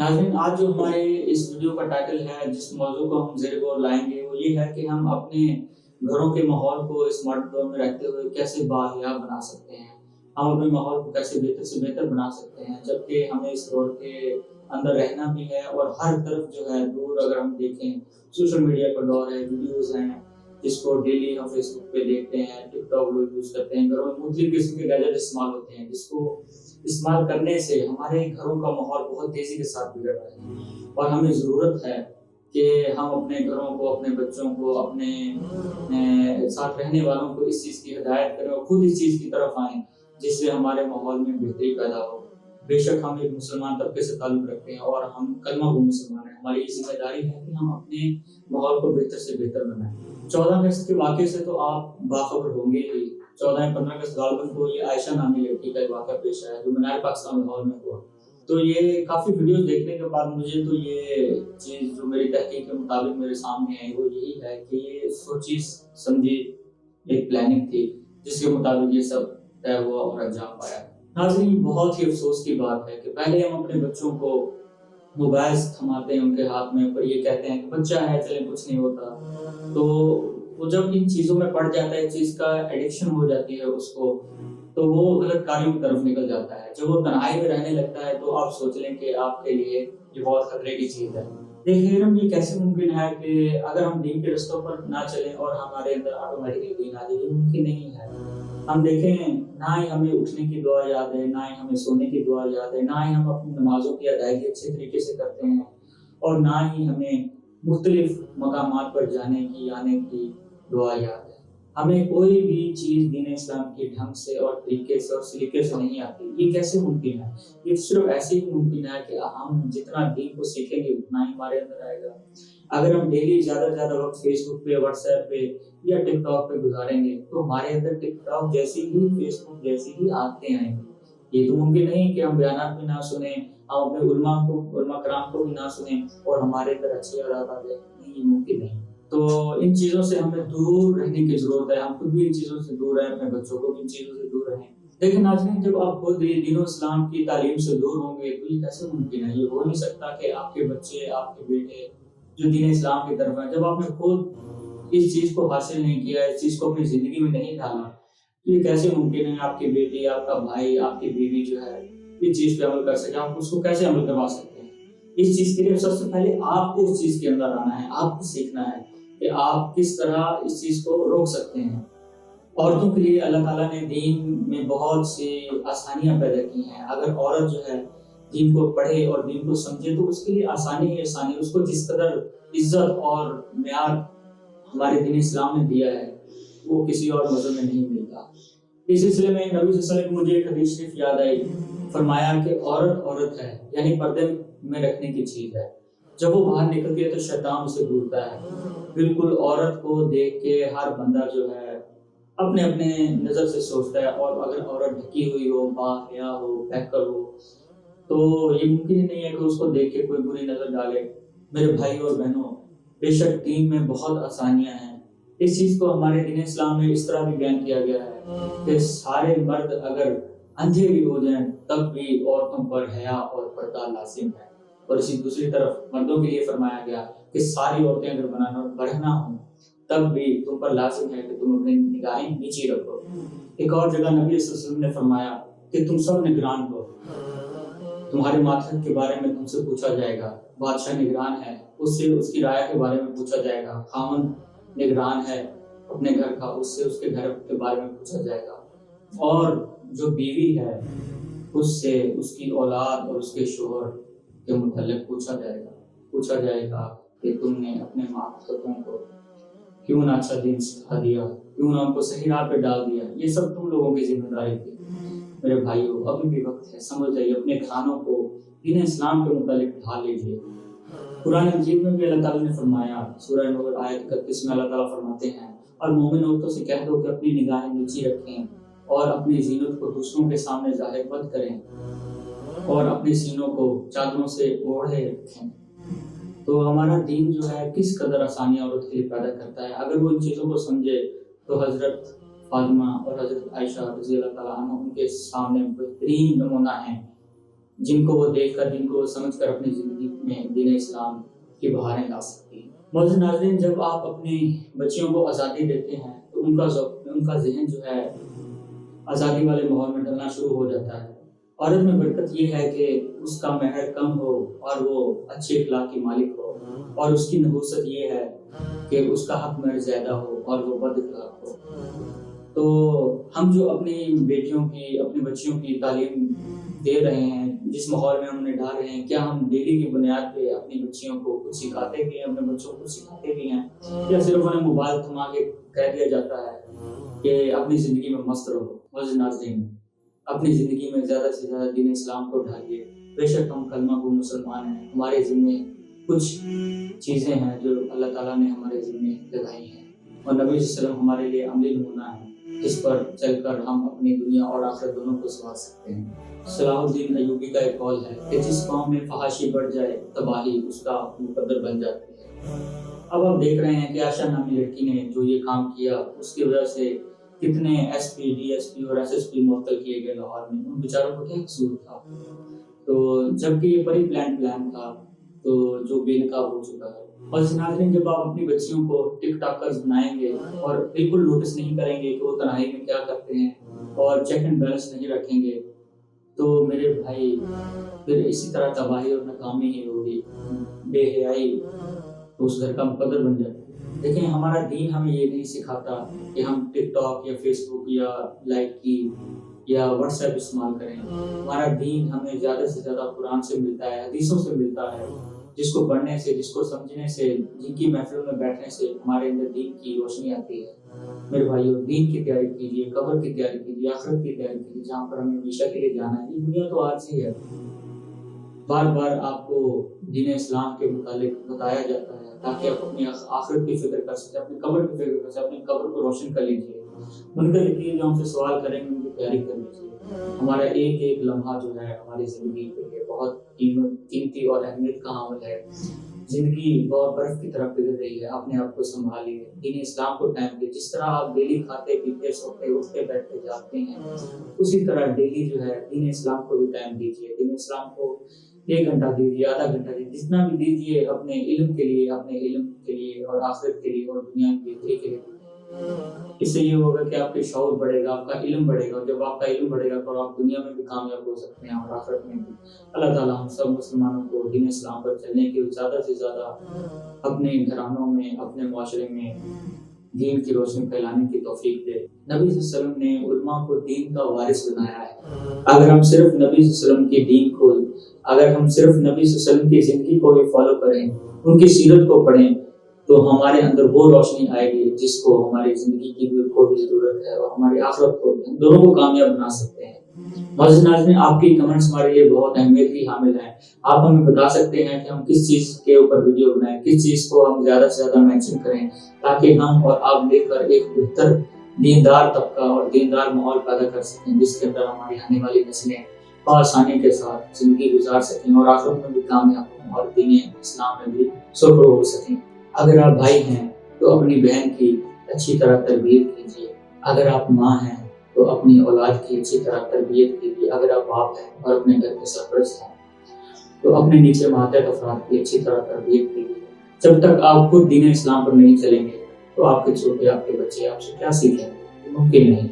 ناظرین، آج جو ہمارے اس ویڈیو کا ٹائٹل ہے، جس موضوع کو ہم زیر غور لائیں گے، وہ یہ ہے کہ ہم اپنے گھروں کے ماحول کو اس ماڈرن دور میں رہتے ہوئے کیسے باحیا بنا سکتے ہیں۔ ہم اپنے ماحول کو کیسے بہتر سے بہتر بنا سکتے ہیں، جبکہ ہمیں اس دور کے اندر رہنا بھی ہے اور ہر طرف جو ہے دور اگر ہم دیکھیں سوشل میڈیا کا دور ہے، ویڈیوز ہیں جس کو ڈیلی ہم فیس بک پہ دیکھتے ہیں، ٹک ٹاک لوگ یوز کرتے ہیں، گھروں میں مختلف قسم کے گیجٹ استعمال ہوتے ہیں جس کو استعمال کرنے سے ہمارے گھروں کا ماحول بہت تیزی کے ساتھ بگڑ رہا ہے، اور ہمیں ضرورت ہے کہ ہم اپنے گھروں کو، اپنے بچوں کو، اپنے ساتھ رہنے والوں کو اس چیز کی ہدایت کریں اور خود اس چیز کی طرف آئیں جس سے ہمارے ماحول میں بہتری پیدا ہو۔ بے شک ہم ایک مسلمان طبقے سے تعلق رکھتے ہیں اور ہم کلمہ گو مسلمان ہیں، ہماری یہ ذمہ داری ہے کہ ہم اپنے ماحول کو بہتر سے بہتر بنائیں۔ 14 اگست کے واقعے سے تو آپ باخبر ہوں گے ہی۔ 14 اگست غالباً کو یہ عائشہ نامی لڑکی کا ایک واقعہ پیش آیا جو مینار پاکستان لاہور میں ہوا۔ تو یہ کافی ویڈیوز دیکھنے کے بعد مجھے تو یہ چیز جو میری تحقیق کے مطابق میرے سامنے آئی وہ یہی ہے کہ یہ سوچی سمجھی ایک پلاننگ تھی جس کے مطابق یہ سب طے ہوا اور انجام پایا۔ ناظرین، بہت ہی افسوس کی بات ہے کہ پہلے ہم اپنے بچوں کو موبائل تھماتے ہیں ان کے ہاتھ میں، پر یہ کہتے ہیں کہ بچہ ہے چلیں کچھ نہیں ہوتا، تو وہ جب ان چیزوں میں پڑ جاتا ہے، چیز کا ایڈکشن ہو جاتی ہے اس کو، تو وہ غلط کاریوں کی طرف نکل جاتا ہے۔ جب وہ تنہائی میں رہنے لگتا ہے تو آپ سوچ لیں کہ آپ کے لیے یہ بہت خطرے کی چیز ہے۔ دیکھیے یہ کیسے ممکن ہے کہ اگر ہم دین کے رستوں پر نہ چلیں اور ہمارے اندر آٹومیٹکلی دین آ جائے، یہ ممکن نہیں ہے۔ ہم دیکھیں، نہ ہی ہمیں اٹھنے کی دعا یاد ہے، نہ ہی ہمیں سونے کی دعا یاد ہے، نہ ہی ہم اپنی نمازوں کی ادائیگی اچھے طریقے سے کرتے ہیں، اور نہ ہی ہمیں مختلف مقامات پر جانے کی آنے کی دعا یاد ہے۔ ہمیں کوئی بھی چیز دین اسلام کے ڈھنگ سے اور طریقے سے اور سلیقے سے نہیں آتی۔ یہ کیسے ممکن ہے؟ یہ صرف ایسے ہی ممکن ہے کہ ہم جتنا دین کو سیکھیں گے اتنا ہی ہمارے اندر آئے گا۔ اگر ہم ڈیلی زیادہ سے زیادہ وقت فیس بک پہ، واٹس ایپ پہ یا ٹک ٹاک پہ گزاریں گے تو ہمارے اندر ٹک ٹاک جیسی ہی، فیس بک جیسی ہی عادتیں آئیں گی۔ یہ تو ممکن نہیں کہ ہم بیانات بھی نہ سنیں، ہم اپنے علماء کرام کو بھی نہ سنیں اور ہمارے اندر اچھی عادات آ جائیں، نہیں، یہ ممکن نہیں۔ تو ان چیزوں سے ہمیں دور رہنے کی ضرورت ہے، ہم خود بھی ان چیزوں سے دور رہیں، اپنے بچوں کو بھی ان چیزوں سے دور رہیں۔ لیکن ناظرین، جب آپ خود دین و اسلام کی تعلیم سے دور ہوں گے تو یہ کیسے ممکن ہے؟ یہ ہو نہیں سکتا کہ آپ کے بچے، آپ کے بیٹے جو دین اسلام کی طرف ہیں، جب آپ نے خود اس چیز کو حاصل نہیں کیا، اس چیز کو اپنی زندگی میں نہیں ڈالا، تو یہ کیسے ممکن ہے آپ کی بیٹی، آپ کا بھائی، آپ کی بیوی جو ہے اس چیز پہ عمل کر سکے؟ آپ اس کو کیسے عمل کروا سکتے ہیں؟ اس چیز کے لیے سب سے پہلے آپ کو اس چیز کے اندر آنا ہے، آپ کو سیکھنا ہے کہ آپ کس طرح اس چیز کو روک سکتے ہیں۔ عورتوں کے لیے اللہ تعالیٰ نے دین میں بہت سی آسانیاں پیدا کی ہیں۔ اگر عورت جو ہے دین کو پڑھے اور دین کو سمجھے تو اس کے لیے آسانی ہی آسانی، اس کو جس قدر عزت اور معیار ہمارے دین اسلام نے دیا ہے وہ کسی اور مذہب میں نہیں ملتا۔ اس سلسلے میں نبی صلی اللہ علیہ وسلم کی مجھے ایک حدیث شریف یاد آئی، فرمایا کہ عورت ہے، یعنی پردے میں رکھنے کی چیز ہے، جب وہ باہر نکلتی ہے تو شیطان اسے ڈھونڈتا ہے۔ بالکل عورت کو دیکھ کے ہر بندہ جو ہے اپنے اپنے نظر سے سوچتا ہے، اور اگر عورت ڈھکی ہوئی ہو، باحیا ہو، بہتر ہو، تو یہ ممکن ہی نہیں ہے کہ اس کو دیکھ کے کوئی بری نظر ڈالے۔ میرے بھائی اور بہنوں، بے شک دین میں بہت آسانیاں ہیں۔ اس چیز کو ہمارے دین اسلام میں اس طرح بھی بیان کیا گیا ہے کہ سارے مرد اگر اندھے بھی ہو جائیں تب بھی عورتوں پر حیا اور پردہ لازم ہے، اور اسی دوسری طرف مردوں کے لیے فرمایا گیا کہ ساری عورتیں اگر بڑھنا ہوں تب بھی تم پر لازم ہے کہ تم اپنی نگاہیں نیچی رکھو۔ ایک اور جگہ نبی صلی اللہ علیہ وسلم نے فرمایا کہ تم سب نگران ہو، تمہارے ماتحت کے بارے میں تم سے پوچھا جائے گا، بادشاہ نگران ہے، اس سے اس کی رعایا کے بارے میں پوچھا جائے گا، خاوند نگران ہے اپنے گھر کا، اس سے اس کے گھر کے بارے میں پوچھا جائے گا، اور جو بیوی ہے اس سے اس کی اولاد اور اس کے شوہر کے متعلق پوچھا جائے گا کہ تم نے اپنے ماتحتوں کو کیوں نہ اچھا دین سکھا دیا، کیوں نہ ان کو صحیح راہ پہ ڈال دیا۔ یہ سب تم لوگوں کی ذمہ داری تھی۔ میرے بھائیو، ابھی بھی وقت ہے، سمجھ جائیے، اپنے گھرانوں کو دین اسلام کے متعلق ڈھال لیجیے۔ قرآن مجید میں بھی اللہ تعالیٰ نے فرمایا، سورہ نور آیت 31 میں اللہ تعالیٰ فرماتے ہیں، اور مومن عورتوں سے کہہ دو کہ اپنی نگاہیں نیچی رکھیں اور اپنی زینت کو دوسروں کے سامنے ظاہر مت کریں، اور اپنے سینوں کو چادروں سے اوڑھے رکھیں۔ تو ہمارا دین جو ہے کس قدر آسانیاں عورت کے لیے پیدا کرتا ہے۔ اگر وہ ان چیزوں کو سمجھے تو حضرت فاطمہ اور حضرت عائشہ رضی اللہ تعالیٰ عنہ ان کے سامنے بہترین نمونہ ہیں جن کو وہ دیکھ کر، جن کو وہ سمجھ کر اپنی زندگی میں دین اسلام کی بہاریں لا سکتی ہیں۔ معزز ناظرین، جب آپ اپنی بچیوں کو آزادی دیتے ہیں تو ان کا ذہن جو ہے آزادی والے ماحول میں ڈلنا شروع ہو جاتا ہے۔ عورت میں برکت یہ ہے کہ اس کا مہر کم ہو اور وہ اچھے اخلاق کی مالک ہو، اور اس کی نحوست یہ ہے کہ اس کا حق مہر زیادہ ہو اور وہ بد اخلاق ہو۔ تو ہم جو اپنی بیٹیوں کی، اپنی بچیوں کی تعلیم دے رہے ہیں، جس ماحول میں ہم انہیں ڈال رہے ہیں، کیا ہم ڈیلی کی بنیاد پہ اپنی بچیوں کو کچھ سکھاتے بھی ہیں، اپنے بچوں کو سکھاتے بھی ہیں، یا صرف انہیں موبائل تھما کے کہہ دیا جاتا ہے کہ اپنی زندگی میں مست رہو؟ معزز ناظرین، اپنی زندگی میں زیادہ سے زیادہ دین اسلام کو ڈھالئے۔ بے شک ہم کلمہ گو مسلمان ہیں، ہمارے ذمے کچھ چیزیں ہیں جو اللہ تعالیٰ نے ہمارے ذمے لگائی ہیں، اور نبی صلی اللہ علیہ وسلم ہمارے لیے عملی نمونہ ہے جس پر چل کر ہم اپنی دنیا اور آخرت دونوں کو سنوار سکتے ہیں۔ صلاح الدین ایوبی کا ایک قول ہے کہ جس قوم میں فحاشی بڑھ جائے تباہی اس کا مقدر بن جاتی ہے۔ اب آپ دیکھ رہے ہیں کہ عائشہ نامی لڑکی نے جو یہ کام کیا، اس کی وجہ سے کتنے S P, D S P اور ایس ایس پی معطل کیے گئے لاہور میں۔ ان بیچاروں کو کیا قصور تھا؟ تو جبکہ یہ بڑی پلان تھا تو جو بے نقاب ہو چکا ہے۔ اور ناظرین، جب آپ اپنی بچیوں کو ٹک ٹاکرز بنائیں گے اور بالکل نوٹس نہیں کریں گے کہ وہ تنہائی میں کیا کرتے ہیں اور چیک اینڈ بیلنس نہیں رکھیں گے، تو میرے بھائی پھر اسی طرح تباہی اور ناکامی ہی ہوگی، بے حیائی تو اس گھر کا مقدر بن جائے۔ دیکھیں، ہمارا دین ہمیں یہ نہیں سکھاتا کہ ہم ٹک ٹاک یا فیس بک یا لائک کی یا واٹس ایپ استعمال کریں۔ ہمارا دین ہمیں زیادہ سے زیادہ قرآن سے ملتا ہے، حدیثوں سے ملتا ہے، جس کو پڑھنے سے، جس کو سمجھنے سے، جن کی محفلوں میں بیٹھنے سے ہمارے اندر دین کی روشنی آتی ہے۔ میرے بھائیو، دین کی تیاری کیجیے، قبر کی تیاری کیجیے، آخرت کی تیاری کیجیے، جہاں پر ہمیں ہمیشہ کے لیے جانا ہے۔ یہ دنیا تو عارضی ہے۔ بار بار آپ کو دین اسلام کے متعلق بتایا جاتا ہے تاکہ آپ اپنی آخرت کی فکر کر سکیں، اپنی قبر کی فکر کر سکیں، اپنی قبر کو روشن کر لیجیے۔ منکر یقین جو ہم سے سوال کریں گے ان کی تیاری کر لیجیے۔ ہمارا ایک ایک لمحہ جو ہے ہماری زندگی کے لیے بہت قیمتی اور اہمیت کا حامل ہے۔ زندگی بہت برف کی طرف گزر رہی ہے، اپنے آپ کو سنبھالیے، دین اسلام کو ٹائم دے۔ جس طرح آپ ڈیلی کھاتے پیتے سوتے اٹھتے بیٹھتے جاگتے ہیں، اسی طرح ڈیلی جو ہے دین اسلام کو بھی ٹائم دیجیے۔ دین اسلام کو 1 گھنٹہ دیجیے، آدھا گھنٹہ دیجیے، جتنا بھی دیجیے اپنے علم کے لیے، اپنے علم کے لیے اور آخرت کے لیے اور دنیا کی بہتری کے لیے۔ اس سے یہ ہوگا کہ آپ کے شعور بڑھے گا، آپ کا علم بڑھے گا، اور جب آپ کا علم بڑھے گا تو آپ دنیا میں بھی کامیاب ہو سکتے ہیں اور آخرت میں بھی۔ اللہ تعالیٰ ہم سب مسلمانوں کو دین اسلام پر چلنے کی زیادہ سے زیادہ اپنے گھرانوں میں، اپنے معاشرے میں دین کی روشنی پھیلانے کی توفیق دے۔ نبی صلی اللہ علیہ وسلم نے علماء کو دین کا وارث بنایا ہے۔ اگر ہم صرف نبی صلی اللہ علیہ وسلم کی دین کو، اگر ہم صرف نبی صلی اللہ علیہ وسلم کی زندگی کو ہی فالو کریں، ان کی سیرت کو پڑھیں، تو ہمارے اندر وہ روشنی آئے گی جس کو ہماری زندگی کی کو بھی ضرورت ہے، اور ہماری آخرت کو بھی، ہم دونوں کو کامیاب بنا سکتے ہیں۔ معزز ناظرین، آپ کی کمنٹس ہمارے لیے بہت اہمیت کی حامل ہیں۔ آپ ہمیں بتا سکتے ہیں کہ ہم کس چیز کے اوپر ویڈیو بنائیں، کس چیز کو ہم زیادہ سے زیادہ مینشن کریں، تاکہ ہم اور آپ مل کر ایک بہتر دیندار طبقہ اور دیندار ماحول پیدا کر سکیں، جس کے اندر ہماری آنے والی نسلیں آسانی کے ساتھ زندگی گزار سکیں اور آخرت میں بھی کامیاب ہوں اور دین اسلام میں بھی سرخرو ہو سکیں۔ اگر آپ بھائی ہیں تو اپنی بہن کی اچھی طرح تربیت کیجیے، اگر آپ ماں ہیں تو اپنی اولاد کی اچھی طرح تربیت کیجیے، اگر آپ باپ ہیں اور اپنے گھر کے سرپرست ہیں تو اپنے نیچے ماتحت افراد کی اچھی طرح تربیت کیجیے۔ جب تک آپ خود دین اسلام پر نہیں چلیں گے تو آپ کے چھوٹے، آپ کے بچے آپ سے کیا سیکھیں گے؟ ممکن نہیں۔